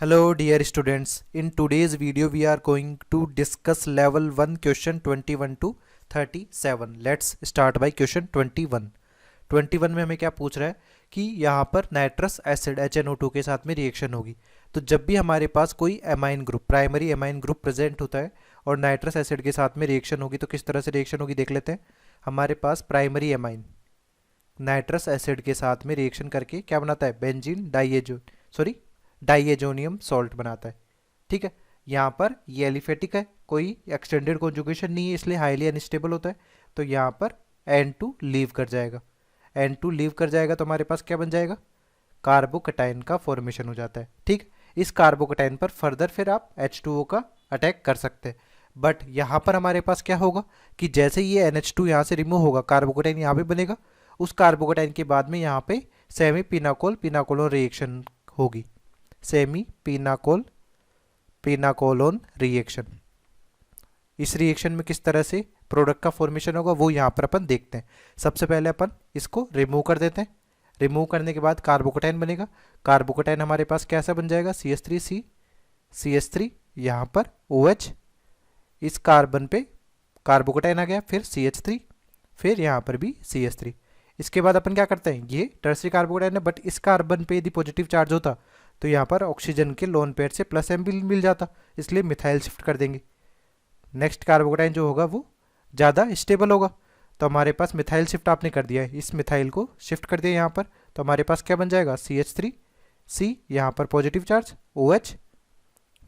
Hello dear students, in today's video we are going to discuss level 1 question 21 to 37. Let's start by question 21. 21 में हमें क्या पूछ रहा है कि यहाँ पर नाइट्रस एसिड HNO2 के साथ में रिएक्शन होगी। तो जब भी हमारे पास कोई amine group primary amine group present होता है और नाइट्रस एसिड के साथ में रिएक्शन होगी तो किस तरह से रिएक्शन होगी देख लेते हैं। हमारे पास प्राइमरी एमाइन नाइट्रस एसिड के साथ में रिएक्शन करके क्या बनाता है, बेंजीन डाइएजोनियम सॉल्ट बनाता है। ठीक है, यहाँ पर ये एलिफेटिक है, कोई एक्सटेंडेड कॉन्जुगेशन नहीं है, इसलिए हाईली अनस्टेबल होता है। तो यहाँ पर N2 लीव कर जाएगा। N2 लीव कर जाएगा तो हमारे पास क्या बन जाएगा, कार्बोकटाइन का फॉर्मेशन हो जाता है। ठीक, इस कार्बोकटाइन पर फर्दर फिर आप H2O का अटैक कर सकते हैं। बट यहाँ पर हमारे पास क्या होगा कि जैसे ये NH2 यहाँ से रिमूव होगा, कार्बोकटाइन यहाँ पे बनेगा, उस कार्बोकटाइन के बाद में यहाँ पे सेमी पिनाकोलोन रिएक्शन होगी, सेमी पिनाकोलोन रिएक्शन। इस रिएक्शन में किस तरह से प्रोडक्ट का फॉर्मेशन होगा वो यहाँ पर अपन देखते हैं। सबसे पहले अपन इसको रिमूव कर देते हैं। रिमूव करने के बाद कार्बोकटाइन बनेगा। कार्बोकटाइन हमारे पास कैसा बन जाएगा, CH3 यहाँ पर OH, इस कार्बन पे कार्बोकटाइन आ गया, फिर CH3, फिर यहाँ पर भी CH3। इसके बाद अपन क्या करते हैं, ये टर्सरी कार्बोकटाइन है बट इस कार्बन पे यदि पॉजिटिव चार्ज होता तो यहाँ पर ऑक्सीजन के लोन पेयर से प्लस M मिल जाता, इसलिए मिथाइल शिफ्ट कर देंगे। नेक्स्ट कार्बोकटाइन जो होगा वो ज़्यादा स्टेबल होगा, तो हमारे पास मिथाइल शिफ्ट आपने कर दिया है, इस मिथाइल को शिफ्ट कर दिया यहाँ पर। तो हमारे पास क्या बन जाएगा, CH3C, यहाँ पर पॉजिटिव चार्ज OH,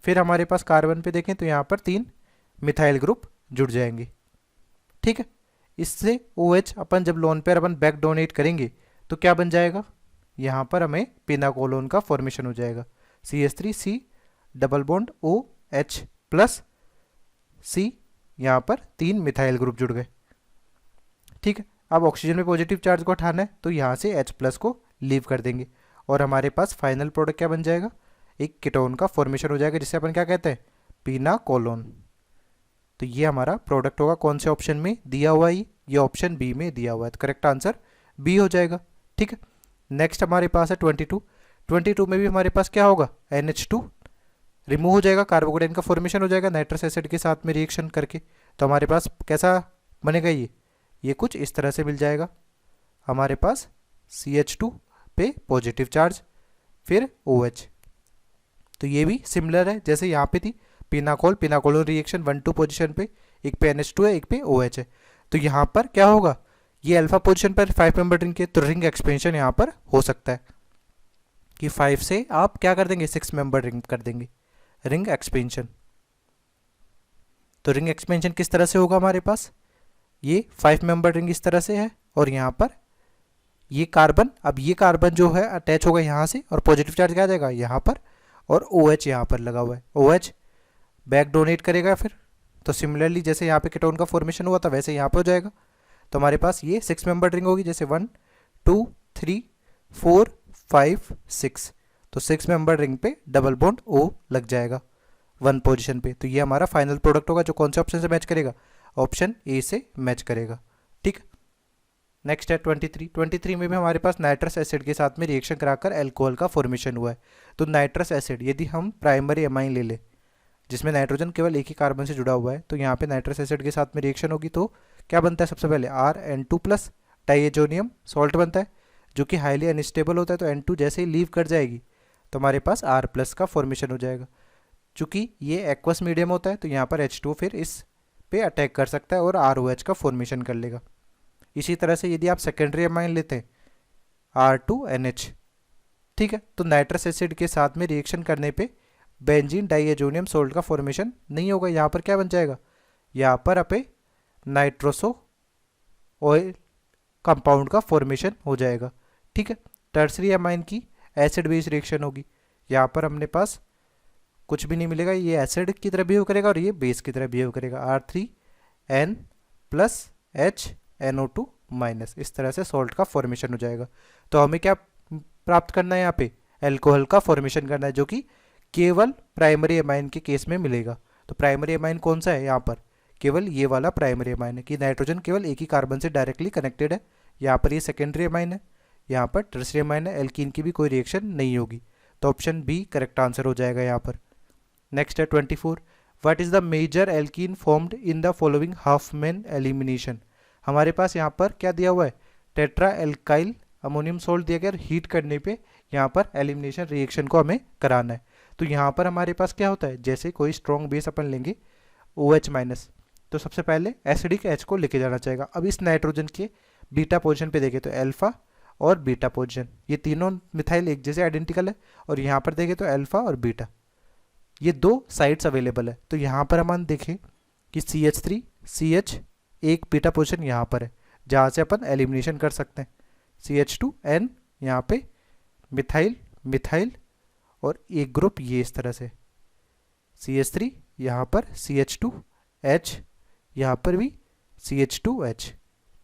फिर हमारे पास कार्बन पे देखें तो यहाँ पर 3 मिथाइल ग्रुप जुड़ जाएंगे। ठीक है, इससे OH अपन जब लोन पेयर अपन बैक डोनेट करेंगे तो क्या बन जाएगा, यहाँ पर हमें पिनाकोलोन का फॉर्मेशन हो जाएगा। CH3C double bond OH plus C, यहाँ पर 3 मिथाइल ग्रुप जुड़ गए। ठीक है, अब ऑक्सीजन में पॉजिटिव चार्ज को हटाना है तो यहाँ से H प्लस को लीव कर देंगे और हमारे पास फाइनल प्रोडक्ट क्या बन जाएगा, एक कीटोन का फॉर्मेशन हो जाएगा जिसे अपन क्या कहते हैं, पिनाकोलोन। तो ये हमारा प्रोडक्ट होगा, कौन से ऑप्शन में दिया हुआ है, ये ऑप्शन बी में दिया हुआ है, तो करेक्ट आंसर बी हो जाएगा। ठीक है, नेक्स्ट हमारे पास है 22 में भी हमारे पास क्या होगा, NH2 रिमूव हो जाएगा, कार्बोकटाइन का फॉर्मेशन हो जाएगा नाइट्रस एसिड के साथ में रिएक्शन करके। तो हमारे पास कैसा बनेगा, ये कुछ इस तरह से मिल जाएगा। हमारे पास CH2 पे पॉजिटिव चार्ज, फिर OH। तो ये भी सिमिलर है जैसे यहाँ पे थी, पिनाकोलोन रिएक्शन 1-2 पोजीशन पे, एक पे NH2 है, एक पे OH है। तो यहाँ पर क्या होगा, ये अल्फा पोजीशन पर 5 मेंबर रिंग के, तो रिंग एक्सपेंशन यहाँ पर हो सकता है कि 5 से आप क्या कर देंगे, 6 मेंबर रिंग कर देंगे, रिंग एक्सपेंशन। तो रिंग एक्सपेंशन किस तरह से होगा, हमारे पास ये 5 मेंबर रिंग इस तरह से है और यहाँ पर ये कार्बन, अब ये कार्बन जो है अटैच होगा यहाँ से और पॉजिटिव चार्ज क्या आ जाएगा यहाँ पर, और OH यहाँ पर लगा हुआ है, OH बैक डोनेट करेगा फिर। तो सिमिलरली जैसे यहाँ पे कीटोन का फॉर्मेशन हुआ था वैसे यहाँ पे हो जाएगा। तो हमारे पास ये 6 मेंबर रिंग होगी, जैसे 1 2 3 4 5 6, तो 6 मेंबर रिंग पे डबल बॉन्ड O लग जाएगा 1 पोजीशन पे। तो ये हमारा फाइनल प्रोडक्ट होगा जो कौन से ऑप्शन से मैच करेगा, ऑप्शन ए से मैच करेगा। ठीक, नेक्स्ट है 23 में भी हमारे पास नाइट्रस एसिड के साथ में रिएक्शन कराकर एल्कोहल का फॉर्मेशन हुआ है। तो नाइट्रस एसिड यदि हम प्राइमरी एमाइन ले लें जिसमें नाइट्रोजन केवल एक ही कार्बन से जुड़ा हुआ है, तो यहाँ पे नाइट्रस एसिड के साथ में रिएक्शन होगी तो क्या बनता है, सबसे पहले RN2 प्लस डाइएजोनियम सॉल्ट बनता है जो कि हाईली अनस्टेबल होता है। तो N2 जैसे ही लीव कर जाएगी तो हमारे पास R प्लस का फॉर्मेशन हो जाएगा। चूँकि ये एक्वस मीडियम होता है तो यहाँ पर H2 फिर इस पे अटैक कर सकता है और ROH का फॉर्मेशन कर लेगा। इसी तरह से यदि आप सेकेंडरी एमाइन लेते हैं R2NH, ठीक है, तो नाइट्रस एसिड के साथ में रिएक्शन करने पे बेंजीन डाइएजोनियम सोल्ट का फॉर्मेशन नहीं होगा। यहाँ पर क्या बन जाएगा, यहाँ पर अपे नाइट्रोसो ऑयल कंपाउंड का फॉर्मेशन हो जाएगा। ठीक है, टर्सरी एमाइन की एसिड बेस रिएक्शन होगी, यहाँ पर हमने पास कुछ भी नहीं मिलेगा, ये एसिड की तरह बिहेव करेगा और ये बेस की तरह बिहेव करेगा, R3N प्लस HNO2 माइनस, इस तरह से सॉल्ट का फॉर्मेशन हो जाएगा। तो हमें क्या प्राप्त करना है, यहाँ पे एल्कोहल का फॉर्मेशन करना है जो कि केवल प्राइमरी एमाइन के केस में मिलेगा। तो प्राइमरी एमाइन कौन सा है, यहाँ पर केवल ये वाला प्राइमरी एमाइन है कि नाइट्रोजन केवल एक ही कार्बन से डायरेक्टली कनेक्टेड है। यहाँ पर ये सेकेंडरी एमाइन है, यहाँ पर टर्सरी एमाइन है, एल्कीन की भी कोई रिएक्शन नहीं होगी। तो ऑप्शन बी करेक्ट आंसर हो जाएगा यहाँ पर। नेक्स्ट है 24, what is the major alkene formed in the following Hofmann elimination. हमारे पास यहाँ पर क्या दिया हुआ है, टेट्रा एल्काइल अमोनियम सोल्ट दिया गया, हीट करने पे यहाँ पर एलिमिनेशन रिएक्शन को हमें कराना है। तो यहाँ पर हमारे पास क्या होता है, जैसे कोई स्ट्रॉन्ग बेस अपन लेंगे OH माइनस, तो सबसे पहले एसिडिक H को लेके जाना चाहिए। अब इस नाइट्रोजन के बीटा पोजीशन पे देखें तो अल्फा और बीटा पोजीशन, ये तीनों मिथाइल एक जैसे आइडेंटिकल है, और यहाँ पर देखें तो अल्फा और बीटा, ये दो साइड्स अवेलेबल है। तो यहाँ पर हम देखें कि CH3 CH एक बीटा पोजीशन यहाँ पर है जहाँ से अपन एलिमिनेशन कर सकते हैं, CH2N यहाँ पे मिथाइल मिथाइल, और एक ग्रुप ये इस तरह से CH3 यहाँ पर CH2H, यहाँ पर भी CH2H।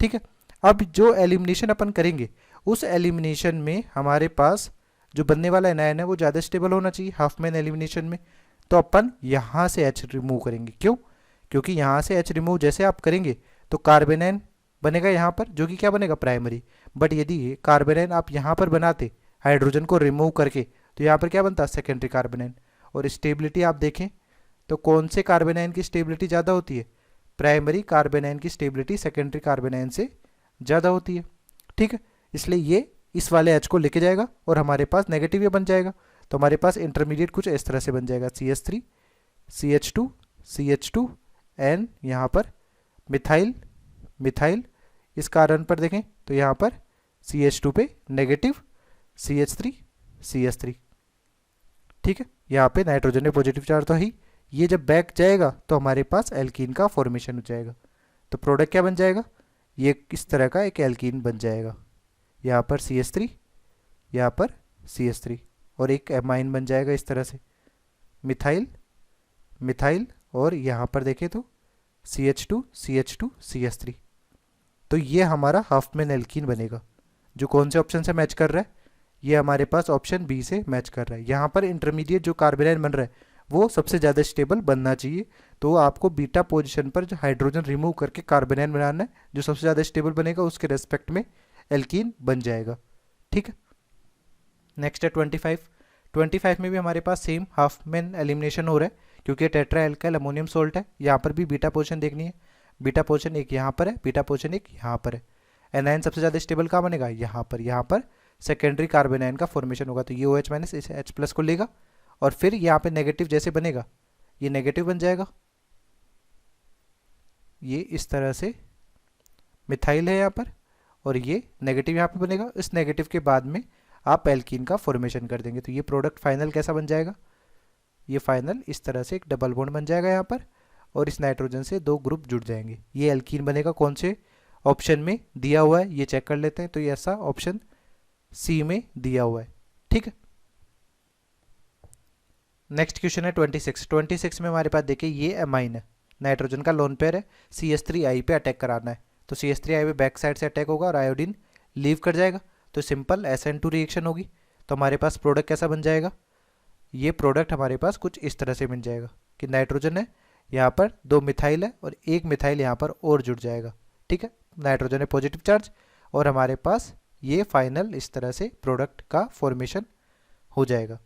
ठीक है, अब जो एलिमिनेशन अपन करेंगे उस एलिमिनेशन में हमारे पास जो बनने वाला एनायन है वो ज़्यादा स्टेबल होना चाहिए हाफमैन एलिमिनेशन में। तो अपन यहाँ से H रिमूव करेंगे, क्यों, क्योंकि यहाँ से H रिमूव जैसे आप करेंगे तो कार्बेनाइन बनेगा यहाँ पर, जो कि क्या बनेगा, प्राइमरी। बट यदि कार्बेनाइन आप यहाँ पर बनाते हाइड्रोजन को रिमूव करके, तो यहाँ पर क्या बनता, सेकेंडरी कार्बेनाइन। और स्टेबिलिटी आप देखें तो कौन से कार्बेनाइन की स्टेबिलिटी ज़्यादा होती है, प्राइमरी कार्बेनाइन की स्टेबिलिटी सेकेंडरी कार्बेनाइन से ज़्यादा होती है। ठीक है, इसलिए ये इस वाले H को लेके जाएगा और हमारे पास नेगेटिव ये बन जाएगा। तो हमारे पास इंटरमीडिएट कुछ इस तरह से बन जाएगा, CH3 CH2 CH2 N, यहाँ पर मिथाइल मिथाइल, इस कारण पर देखें तो यहाँ पर CH2 पे नेगेटिव CH3 CH3। ठीक है, यहाँ पे नाइट्रोजन में पॉजिटिव चार्ज तो ही, ये जब बैक जाएगा तो हमारे पास एल्कीन का फॉर्मेशन हो जाएगा। तो प्रोडक्ट क्या बन जाएगा, ये इस तरह का एक एल्कीन बन जाएगा, यहाँ पर CH3 यहाँ पर CH3, और एक एमाइन बन जाएगा इस तरह से मिथाइल मिथाइल, और यहाँ पर देखें तो CH2 CH2 CH3। तो ये हमारा हाफमैन एल्कीन बनेगा, जो कौन से ऑप्शन से मैच कर रहा है, ये हमारे पास ऑप्शन बी से मैच कर रहा है। यहाँ पर इंटरमीडिएट जो कार्बेनाइन बन रहा है वो सबसे ज़्यादा स्टेबल बनना चाहिए। तो आपको बीटा पोजीशन पर जो हाइड्रोजन रिमूव करके कार्बेनाइन बनाना है, जो सबसे ज़्यादा स्टेबल बनेगा उसके रेस्पेक्ट में एल्कीन बन जाएगा। ठीक है, नेक्स्ट है 25। 25 में भी हमारे पास सेम हाफमैन एलिमिनेशन हो रहा है, क्योंकि टेट्रा एल्काइल अमोनियम सोल्ट है। यहाँ पर भी बीटा पोजीशन देखनी है, बीटा पोजीशन एक यहाँ पर है, बीटा पोजीशन एक यहाँ पर है। एनायन सबसे ज़्यादा स्टेबल कहाँ बनेगा, यहाँ पर सेकेंडरी कार्बेनाइन का फॉर्मेशन होगा। तो ये OH माइनस इस H प्लस को लेगा, और फिर यहाँ पे नेगेटिव जैसे बनेगा ये नेगेटिव बन जाएगा, ये इस तरह से मिथाइल है यहाँ पर, और ये नेगेटिव यहाँ पे बनेगा। इस नेगेटिव के बाद में आप एल्कीन का फॉर्मेशन कर देंगे। तो ये प्रोडक्ट फाइनल कैसा बन जाएगा, ये फाइनल इस तरह से एक डबल बॉन्ड बन जाएगा यहाँ पर, और इस नाइट्रोजन से दो ग्रुप जुड़ जाएंगे। ये एल्कीन बनेगा, कौन से ऑप्शन में दिया हुआ है ये चेक कर लेते हैं। तो ये ऐसा ऑप्शन सी में दिया हुआ है। ठीक है, नेक्स्ट क्वेश्चन है 26। 26 में हमारे पास देखिए ये एमाइन है, नाइट्रोजन का लोन पेयर है, CH3I पे अटैक कराना है। तो CH3I पे बैक साइड से अटैक होगा और आयोडीन लीव कर जाएगा, तो सिंपल SN2 रिएक्शन होगी। तो हमारे पास प्रोडक्ट कैसा बन जाएगा, ये प्रोडक्ट हमारे पास कुछ इस तरह से बन जाएगा कि नाइट्रोजन है, यहाँ पर दो मिथाइल है और एक मिथाइल यहाँ पर और जुड़ जाएगा। ठीक है, नाइट्रोजन है पॉजिटिव चार्ज, और हमारे पास ये फाइनल इस तरह से प्रोडक्ट का फॉर्मेशन हो जाएगा।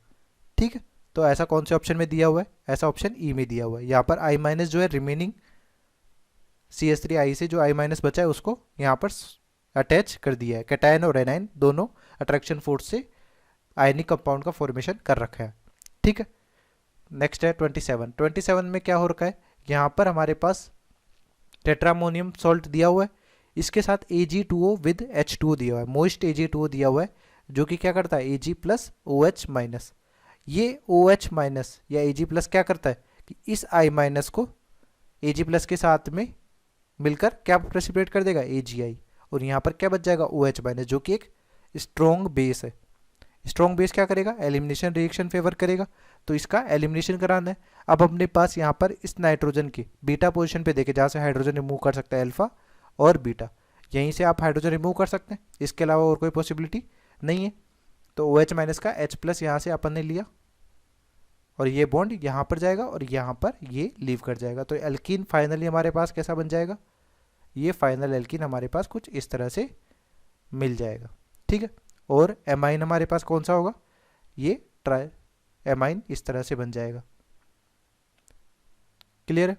ठीक है, तो ऐसा कौन से ऑप्शन में दिया हुआ है, ऐसा ऑप्शन ई में दिया हुआ है। यहाँ पर I माइनस जो है रिमेनिंग CH3I से जो I माइनस बचा है उसको यहाँ पर अटैच कर दिया है, कैटायन और एनायन दोनों अट्रैक्शन फोर्स से आयनिक कंपाउंड का फॉर्मेशन कर रखा है। ठीक है, नेक्स्ट है 27। 27 में क्या हो रखा है, यहाँ पर हमारे पास टेट्रामोनियम सॉल्ट दिया हुआ है, इसके साथ Ag2O विद H2O दिया हुआ है, मोइस्ट Ag2O दिया हुआ है, जो कि क्या करता है Ag प्लस OH माइनस। ये OH माइनस या Ag प्लस क्या करता है कि इस I माइनस को Ag प्लस के साथ में मिलकर क्या प्रेसिपिटेट कर देगा AgI, और यहाँ पर क्या बच जाएगा OH माइनस, जो कि एक स्ट्रॉन्ग बेस है। स्ट्रॉन्ग बेस क्या करेगा, एलिमिनेशन रिएक्शन फेवर करेगा, तो इसका एलिमिनेशन कराना है। अब अपने पास यहाँ पर इस नाइट्रोजन के बीटा पोजीशन पे देखे जहाँ से हाइड्रोजन रिमूव कर सकता है अल्फा और बीटा, यहीं से आप हाइड्रोजन रिमूव कर सकते हैं, इसके अलावा और कोई पॉसिबिलिटी नहीं है। तो OH माइनस का H प्लस यहाँ से अपन ने लिया, और ये बॉन्ड यहाँ पर जाएगा और यहाँ पर ये लीव कर जाएगा। तो एल्कीन फाइनली हमारे पास कैसा बन जाएगा, ये फाइनल एल्कीन हमारे पास कुछ इस तरह से मिल जाएगा। ठीक है, और एमाइन हमारे पास कौन सा होगा, ये ट्राई एमाइन इस तरह से बन जाएगा। क्लियर है?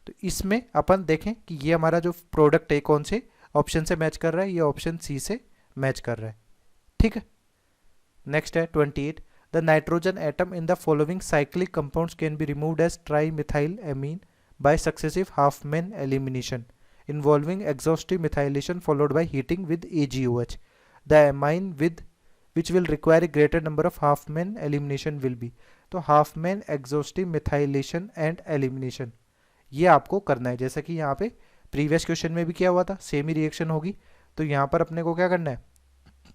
तो इसमें अपन देखें कि ये हमारा जो प्रोडक्ट है कौन से ऑप्शन से मैच कर रहा है, ये ऑप्शन सी से मैच कर रहा है। ठीक है, नेक्स्ट है 28। The nitrogen atom in the following cyclic compounds can be removed as trimethylamine by successive Hofmann elimination involving exhaustive methylation followed by heating with AgOH. The amine with which will require a greater number of half-man elimination will be. तो half-man exhaustive methylation and elimination ये आपको करना है, जैसा कि यहाँ पे previous question में भी किया हुआ था, सेम ही रिएक्शन होगी। तो यहाँ पर अपने को क्या करना है,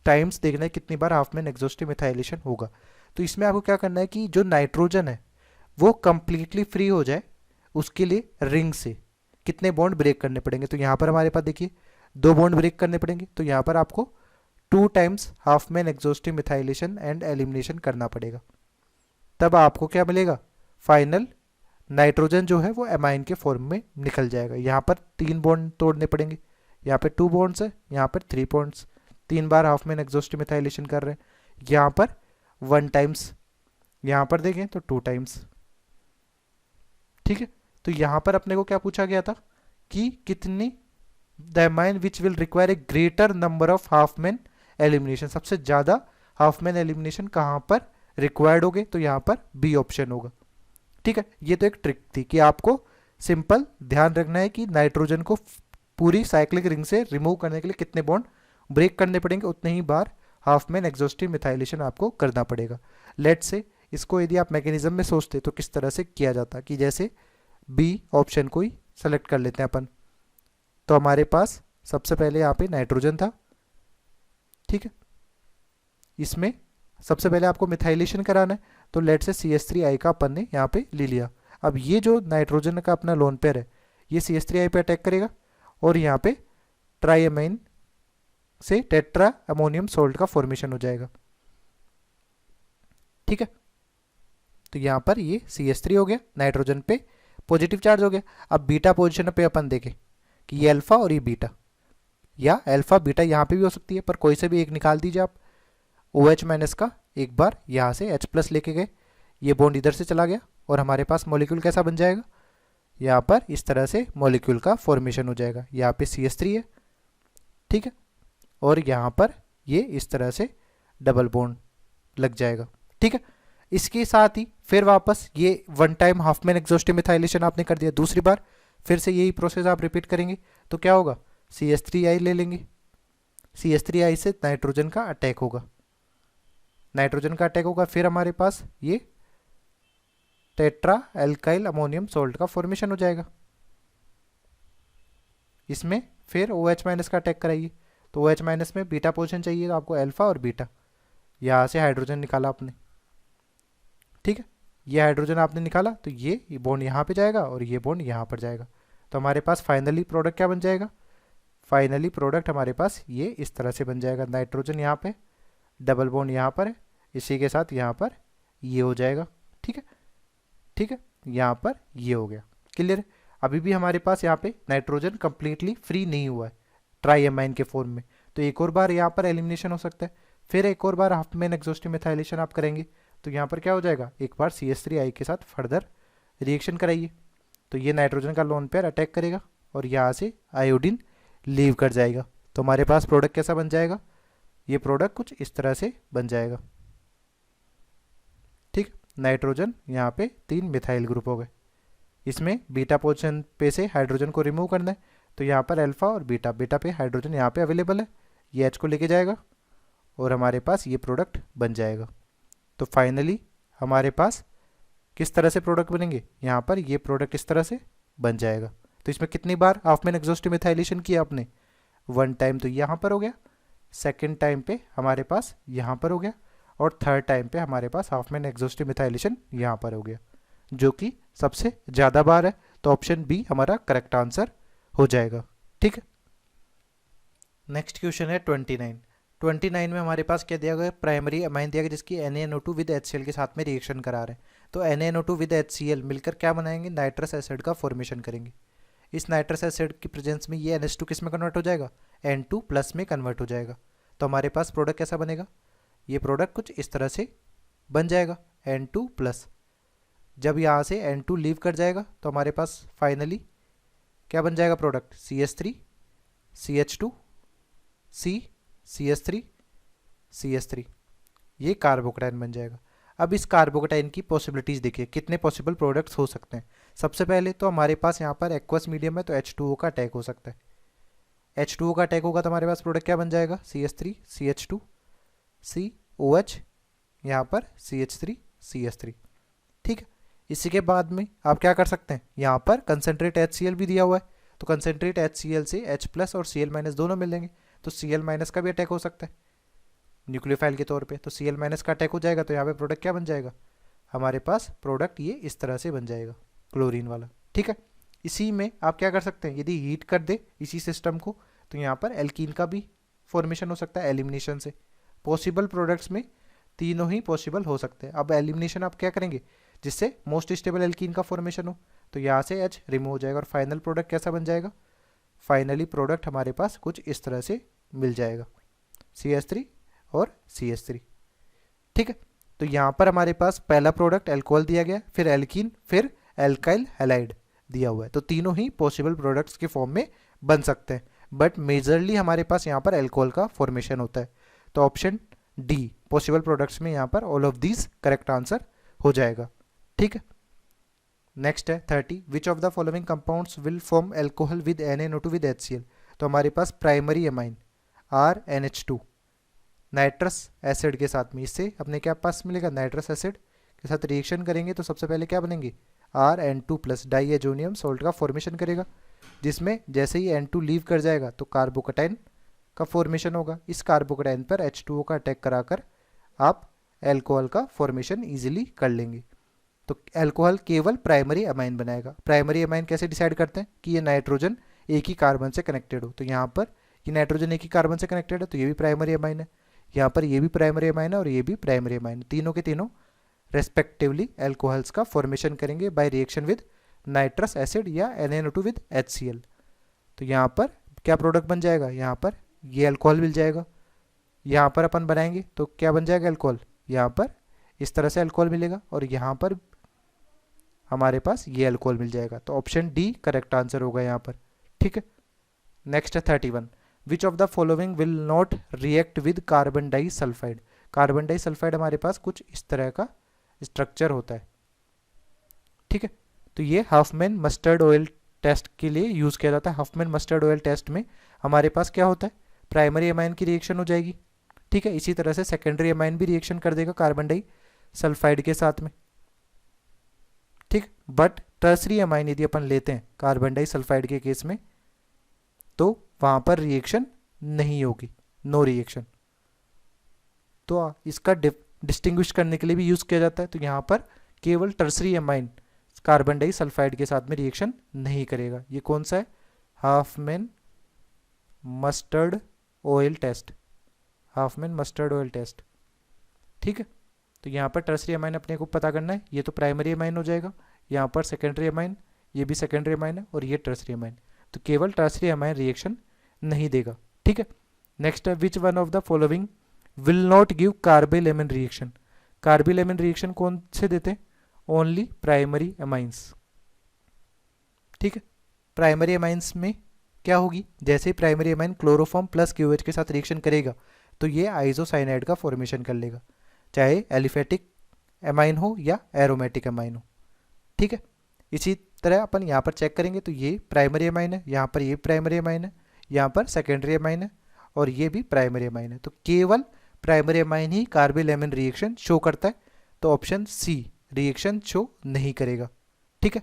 टाइम्स देखना है कितनी बार हाफ-मैन एग्जॉस्टिव मिथाइलेशन होगा। तो इसमें आपको क्या करना है कि जो नाइट्रोजन है वो कंप्लीटली फ्री हो जाए, उसके लिए रिंग से कितने बॉन्ड ब्रेक करने पड़ेंगे। तो यहाँ पर हमारे पास देखिए 2 बॉन्ड ब्रेक करने पड़ेंगे। तो यहाँ पर आपको 2 times half-man exhaustive methylation and elimination करना पड़ेगा, तब आपको क्या मिलेगा, फाइनल नाइट्रोजन जो है वो एमाइन के फॉर्म में निकल जाएगा। यहाँ पर 3 बॉन्ड तोड़ने पड़ेंगे, यहाँ पे 2 बॉन्ड्स है, यहाँ पर 3 बॉन्ड्स, 3 बार हाफ-मैन एग्जॉस्टिव मिथाइलेशन कर रहे हैं। यहाँ पर 1 टाइम्स, यहाँ पर देखें तो 2 टाइम्स। ठीक है, तो यहाँ पर अपने को क्या पूछा गया था कि कितनी the amine which will require a greater number of half-man elimination, सबसे ज़्यादा हाफ-मैन एलिमिनेशन कहाँ पर रिक्वायर्ड होगे, तो यहाँ पर बी ऑप्शन होगा। ठीक है, ये तो एक ट्रिक थी कि आपको सिंपल ध्यान रखना है कि नाइट्रोजन को पूरी साइक्लिक रिंग से रिमूव करने के लिए कितने बॉन्ड ब्रेक करने पड़ेंगे, उतने ही बार हाफ-मैन एग्जॉस्टिव मिथाइलेशन आपको करना पड़ेगा। लेट से इसको यदि आप मैकेनिज्म में सोचते तो किस तरह से किया जाता, कि जैसे बी ऑप्शन को ही सेलेक्ट कर लेते हैं अपन। तो हमारे पास सबसे पहले यहाँ पे नाइट्रोजन था। ठीक है, इसमें सबसे पहले आपको मिथाइलेशन कराना है, तो लेट से CH3I का अपन ने यहाँ पे ले लिया। अब ये जो नाइट्रोजन का अपना लोन पेयर है ये CH3I पे अटैक करेगा और यहाँ पे ट्राइएमाइन से टेट्रा अमोनियम सोल्ट का फॉर्मेशन हो जाएगा। ठीक है, तो यहाँ पर ये CH3 हो गया, नाइट्रोजन पे पॉजिटिव चार्ज हो गया। अब बीटा पोजीशन पे अपन देखें कि ये अल्फा और ये बीटा, या अल्फा बीटा यहाँ पे भी हो सकती है, पर कोई से भी एक निकाल दीजिए आप। OH माइनस का एक बार यहाँ से H प्लस लेके गए, ये बॉन्ड इधर से चला गया और हमारे पास मॉलिक्यूल कैसा बन जाएगा, यहाँ पर इस तरह से मॉलिक्यूल का फॉर्मेशन हो जाएगा। यहाँ पे CH3 है, ठीक है, और यहाँ पर ये इस तरह से डबल बॉन्ड लग जाएगा। ठीक है, इसके साथ ही फिर वापस ये 1 टाइम हाफ-मैन एग्जॉस्टिव मिथाइलेशन आपने कर दिया, दूसरी बार फिर से यही प्रोसेस आप रिपीट करेंगे। तो क्या होगा, CH3I ले लेंगे, CH3I से नाइट्रोजन का अटैक होगा, नाइट्रोजन का अटैक होगा, फिर हमारे पास ये टेट्रा एल्काइल अमोनियम सोल्ट का फॉर्मेशन हो जाएगा। इसमें फिर OH माइनस का अटैक कराइए, तो OH माइनस में बीटा पोजीशन चाहिए, तो आपको अल्फा और बीटा, यहाँ से हाइड्रोजन निकाला आपने। ठीक है, ये हाइड्रोजन आपने निकाला, तो ये बॉन्ड यहाँ पे जाएगा और ये बॉन्ड यहाँ पर जाएगा। तो हमारे पास फाइनली प्रोडक्ट क्या बन जाएगा, फाइनली प्रोडक्ट हमारे पास ये इस तरह से बन जाएगा। नाइट्रोजन यहाँ पे, डबल बॉन्ड यहाँ पर है, इसी के साथ यहाँ पर ये हो जाएगा। ठीक है, ठीक है, यहाँ पर ये हो गया। क्लियर है? अभी भी हमारे पास यहाँ पे नाइट्रोजन कंप्लीटली फ्री नहीं हुआ है ट्राइएमाइन के फॉर्म में, तो एक और बार यहाँ पर एलिमिनेशन हो सकता है, फिर एक और बार हाफ-मैन एग्जॉस्टिव मिथाइलेशन आप करेंगे। तो यहाँ पर क्या हो जाएगा, एक बार CH3I के साथ फर्दर रिएक्शन कराइए, तो ये नाइट्रोजन का लोन पेयर अटैक करेगा और यहाँ से आयोडीन लीव कर जाएगा। तो हमारे पास प्रोडक्ट कैसा बन जाएगा, ये प्रोडक्ट कुछ इस तरह से बन जाएगा। ठीक, नाइट्रोजन यहाँ पे 3 मिथाइल ग्रुप हो गए, इसमें बीटा पोजीशन पे से हाइड्रोजन को रिमूव करना है, तो यहाँ पर अल्फा और बीटा, बीटा पे हाइड्रोजन यहाँ पे अवेलेबल है, ये H को लेके जाएगा और हमारे पास ये प्रोडक्ट बन जाएगा। तो फाइनली हमारे पास किस तरह से प्रोडक्ट बनेंगे, यहाँ पर ये प्रोडक्ट इस तरह से बन जाएगा। तो इसमें कितनी बार हाफ-मैन एग्जॉस्टिव मिथाइलेशन किया आपने, 1 टाइम तो यहाँ पर हो गया, सेकेंड टाइम पे हमारे पास यहाँ पर हो गया, और थर्ड टाइम पे हमारे पास हाफ-मैन एग्जॉस्टिव मिथाइलेशन यहाँ पर हो गया, जो कि सबसे ज़्यादा बार है। तो ऑप्शन बी हमारा करेक्ट आंसर हो जाएगा। ठीक है, नेक्स्ट क्वेश्चन है 29 में हमारे पास क्या दिया गया, प्राइमरी अमाइन दिया गया जिसकी NaNO2 विद HCl के साथ में रिएक्शन करा रहे हैं। तो NaNO2 विद HCl मिलकर क्या बनाएंगे, नाइट्रस एसिड का फॉर्मेशन करेंगे। इस नाइट्रस एसिड की प्रेजेंस में ये NH2 किस में कन्वर्ट हो जाएगा, N2 प्लस में कन्वर्ट हो जाएगा। तो हमारे पास प्रोडक्ट कैसा बनेगा, ये प्रोडक्ट कुछ इस तरह से बन जाएगा N2 प्लस। जब यहाँ से N2 लीव कर जाएगा तो हमारे पास फाइनली क्या बन जाएगा product, CH3 CH2 C CH3 CH3, ये कार्बोकेटाइन बन जाएगा। अब इस कार्बोकेटाइन की पॉसिबिलिटीज़ देखिए, कितने पॉसिबल प्रोडक्ट्स हो सकते हैं। सबसे पहले तो हमारे पास यहाँ पर एक्वस मीडियम है तो H2O का अटैक हो सकता है। H2O का अटैक होगा तो हमारे पास प्रोडक्ट क्या बन जाएगा, CH3 CH2 COH, यहाँ पर CH3 CH3। ठीक है, इसी के बाद में आप क्या कर सकते हैं, यहाँ पर कंसनट्रेट HCl भी दिया हुआ है तो कंसनट्रेट HCl से H प्लस और Cl माइनस दोनों मिल लेंगे, तो Cl माइनस का भी अटैक हो सकता है न्यूक्लियोफाइल के तौर पे, तो Cl माइनस का अटैक हो जाएगा तो यहाँ पे प्रोडक्ट क्या बन जाएगा, हमारे पास प्रोडक्ट ये इस तरह से बन जाएगा क्लोरीन वाला। ठीक है, इसी में आप क्या कर सकते हैं, यदि हीट कर दे इसी सिस्टम को तो यहाँ पर एल्कीन का भी फॉर्मेशन हो सकता है एलिमिनेशन से। पॉसिबल प्रोडक्ट्स में तीनों ही पॉसिबल हो सकते हैं। अब एलिमिनेशन आप क्या करेंगे, जिससे मोस्ट स्टेबल एल्कीन का फॉर्मेशन हो, तो यहाँ से H रिमूव हो जाएगा और फाइनल प्रोडक्ट कैसा बन जाएगा, फाइनली प्रोडक्ट हमारे पास कुछ इस तरह से मिल जाएगा, CH3 और CH3। ठीक है, तो यहाँ पर हमारे पास पहला प्रोडक्ट एल्कोहल दिया गया, फिर एल्कीन, फिर एल्काइल हैलाइड दिया हुआ है, तो तीनों ही पॉसिबल प्रोडक्ट्स के फॉर्म में बन सकते हैं, बट मेजरली हमारे पास यहाँ पर एल्कोहल का फॉर्मेशन होता है। तो ऑप्शन डी पॉसिबल प्रोडक्ट्स में यहाँ पर all of these correct answer हो जाएगा। ठीक है, नेक्स्ट है 30, which of the following compounds will form alcohol with NaNO2 with HCl। तो हमारे पास primary amine RNH2 nitrous acid के साथ में, इससे अपने क्या पास मिलेगा, नाइट्रस एसिड के साथ रिएक्शन करेंगे तो सबसे पहले क्या बनेंगे, RN2 प्लस डाईएजोनियम सॉल्ट का फॉर्मेशन करेगा, जिसमें जैसे ही N2 लीव कर जाएगा तो कार्बोकेटाइन का फॉर्मेशन होगा। इस कार्बोकेटाइन पर H2O का अटैक कराकर आप एल्कोहल का फॉर्मेशन इजीली कर लेंगे। तो एल्कोहल केवल प्राइमरी अमाइन बनाएगा। प्राइमरी अमाइन कैसे डिसाइड करते हैं कि ये नाइट्रोजन एक ही कार्बन से कनेक्टेड हो, तो यहाँ पर ये नाइट्रोजन एक ही कार्बन से कनेक्टेड है तो ये भी प्राइमरी अमाइन है, यहाँ पर ये भी प्राइमरी अमाइन है और ये भी प्राइमरी अमाइन है, तीनों के तीनों रेस्पेक्टिवली एल्कोहल्स का फॉर्मेशन करेंगे by reaction with nitrous acid या NaNO2 विद HCl। तो यहाँ पर क्या प्रोडक्ट बन जाएगा, यहाँ पर ये अल्कोहल मिल जाएगा, यहाँ पर अपन बनाएंगे तो क्या बन जाएगा अल्कोहल, यहाँ पर इस तरह से अल्कोहल मिलेगा और यहाँ पर हमारे पास ये अल्कोहल मिल जाएगा, तो ऑप्शन डी करेक्ट आंसर होगा यहाँ पर। ठीक है, नेक्स्ट है 31, which of the following will not react with carbon disulphide. Carbon disulphide हमारे पास कुछ इस तरह का स्ट्रक्चर होता है। ठीक है, तो ये हाफमैन मस्टर्ड ऑयल टेस्ट के लिए यूज किया जाता है। हाफमैन मस्टर्ड ऑयल टेस्ट में हमारे पास क्या होता है, प्राइमरी अमाइन की रिएक्शन हो जाएगी। ठीक है, इसी तरह से सेकेंडरी अमाइन भी रिएक्शन कर देगा कार्बन डाई सल्फाइड के साथ में। ठीक, बट टर्सरी अमाइन यदि अपन लेते हैं कार्बन डाई सल्फाइड के केस में तो वहां पर रिएक्शन नहीं होगी, नो रिएक्शन। तो इसका डिस्टिंग्विश करने के लिए भी यूज किया जाता है। तो यहाँ पर केवल tertiary amine carbon disulphide के साथ में रिएक्शन नहीं करेगा। ये कौन सा है, Hofmann mustard oil test, Hofmann mustard oil test. ठीक है, तो यहाँ पर टर्सरी अमाइन अपने को पता करना है, ये तो प्राइमरी अमाइन हो जाएगा, यहाँ पर सेकेंडरी अमाइन, ये भी सेकेंडरी अमाइन है और ये टर्सरी अमाइन, तो केवल टर्सरी अमाइन रिएक्शन नहीं देगा। ठीक है, नेक्स्ट है which one of the following will not give carbylamine reaction. Carbylamine reaction कौन से देते हैं, ओनली प्राइमरी अमाइंस। ठीक है, प्राइमरी अमाइंस में क्या होगी, जैसे ही primary amine chloroform plus QH के साथ रिएक्शन करेगा तो ये आइसोसाइनाइड का फॉर्मेशन कर लेगा, चाहे एलिफेटिक अमाइन हो या एरोमेटिक अमाइन हो। ठीक है, इसी तरह अपन यहाँ पर चेक करेंगे तो ये प्राइमरी अमाइन है, यहाँ पर ये प्राइमरी अमाइन है, यहाँ पर सेकेंडरी अमाइन है और ये भी प्राइमरी अमाइन है, तो केवल प्राइमरी अमाइन ही कार्बोलेमन रिएक्शन शो करता है, तो ऑप्शन सी रिएक्शन शो नहीं करेगा। ठीक है,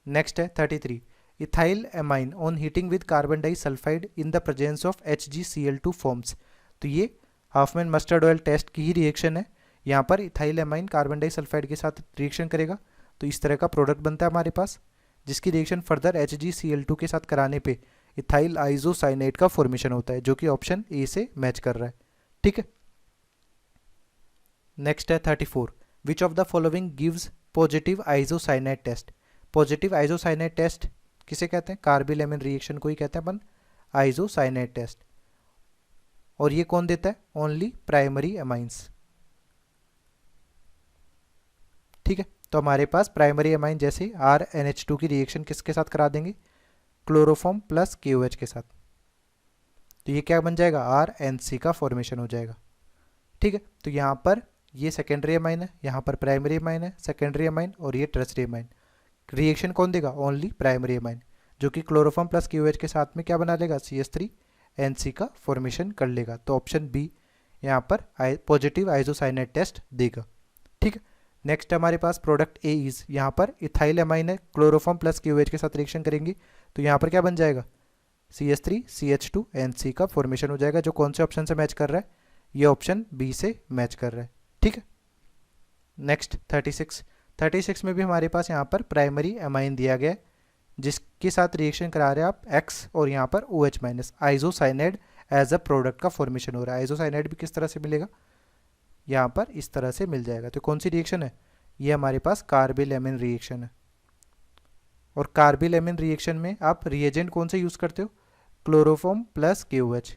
नेक्स्ट है 33, ethylamine on heating with carbon disulphide in the presence of HgCl2 forms. तो ये हाफमैन मस्टर्ड ऑयल टेस्ट की ही रिएक्शन है, यहाँ पर ethylamine carbon disulphide के साथ रिएक्शन करेगा तो इस तरह का प्रोडक्ट बनता है हमारे पास, जिसकी रिएक्शन फर्दर HgCl2 के साथ कराने पे इथाइल आइसोसाइनेट का फॉर्मेशन होता है, जो कि ऑप्शन ए से मैच कर रहा है। ठीक है, नेक्स्ट है 34, which of the following gives positive isocyanate test. Positive isocyanate test किसे कहते हैं, कार्बोलेमन रिएक्शन को ही कहते हैं अपन आइसोसाइनेट टेस्ट, और ये कौन देता है, ओनली प्राइमरी अमाइंस। ठीक है, तो हमारे पास प्राइमरी एमाइन जैसे RNH2 की रिएक्शन किसके साथ करा देंगे, क्लोरोफॉर्म प्लस KOH के साथ, तो ये क्या बन जाएगा, RNC का फॉर्मेशन हो जाएगा। ठीक है, तो यहाँ पर ये सेकेंडरी एमाइन है, यहाँ पर प्राइमरी एमाइन है, सेकेंडरी एमाइन और ये टर्सरी एमाइन। रिएक्शन कौन देगा, ओनली प्राइमरी एमाइन, जो कि क्लोरोफॉर्म प्लस KOH के साथ में क्या बना लेगा, CH3NC का फॉर्मेशन कर लेगा। तो ऑप्शन बी यहाँ पर पॉजिटिव आइसोसाइनेट टेस्ट देगा। ठीक है, नेक्स्ट हमारे पास प्रोडक्ट ए इज, यहाँ पर इथाइल एमाइन है, क्लोरोफॉर्म प्लस KOH के साथ रिएक्शन करेंगी तो यहाँ पर क्या बन जाएगा, CH3CH2NC का फॉर्मेशन हो जाएगा, जो कौन से ऑप्शन से मैच कर रहा है, ये ऑप्शन बी से मैच कर रहा है। ठीक है, नेक्स्ट 36 में भी हमारे पास यहाँ पर प्राइमरी एमाइन दिया गया है, जिसके साथ रिएक्शन करा रहे हैं आप X और यहाँ पर OH minus, isocyanide as a product का फॉर्मेशन हो रहा है। आइसोसाइनाइड भी किस तरह से मिलेगा, यहाँ पर इस तरह से मिल जाएगा। तो कौन सी रिएक्शन है, ये हमारे पास कार्बिल एमिन रिएक्शन है। और कार्बिल एमिन रिएक्शन में आप रिएजेंट कौन से यूज करते हो, क्लोरोफॉर्म प्लस KOH।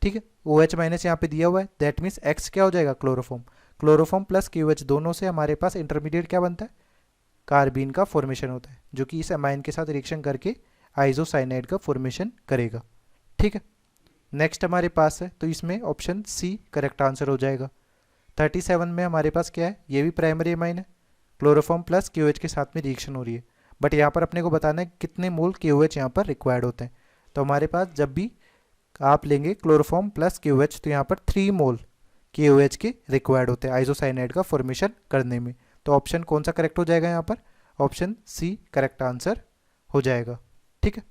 ठीक है, OH माइनस यहाँ पे दिया हुआ है, दैट मीन्स X क्या हो जाएगा, क्लोरोफॉर्म। क्लोरोफॉर्म प्लस KOH दोनों से हमारे पास इंटरमीडिएट क्या बनता है, कार्बीन का फॉर्मेशन होता है, जो कि इस एमाइन के साथ रिएक्शन करके आइसोसाइनाइड का फॉर्मेशन करेगा। ठीक है, नेक्स्ट हमारे पास है, तो इसमें ऑप्शन सी करेक्ट आंसर हो जाएगा। 37 में हमारे पास क्या है, ये भी प्राइमरी एमाइन है, क्लोरोफॉर्म प्लस KOH के साथ में रिएक्शन हो रही है, बट यहाँ पर अपने को बताना है कितने मोल KOH यहाँ पर रिक्वायर्ड होते हैं। तो हमारे पास जब भी आप लेंगे क्लोरोफॉर्म प्लस KOH तो यहाँ पर 3 मोल KOH के रिक्वायर्ड होते हैं आइसोसाइनाइड का फॉर्मेशन करने में। तो ऑप्शन कौन सा करेक्ट हो जाएगा यहाँ पर, ऑप्शन सी करेक्ट आंसर हो जाएगा। ठीक है।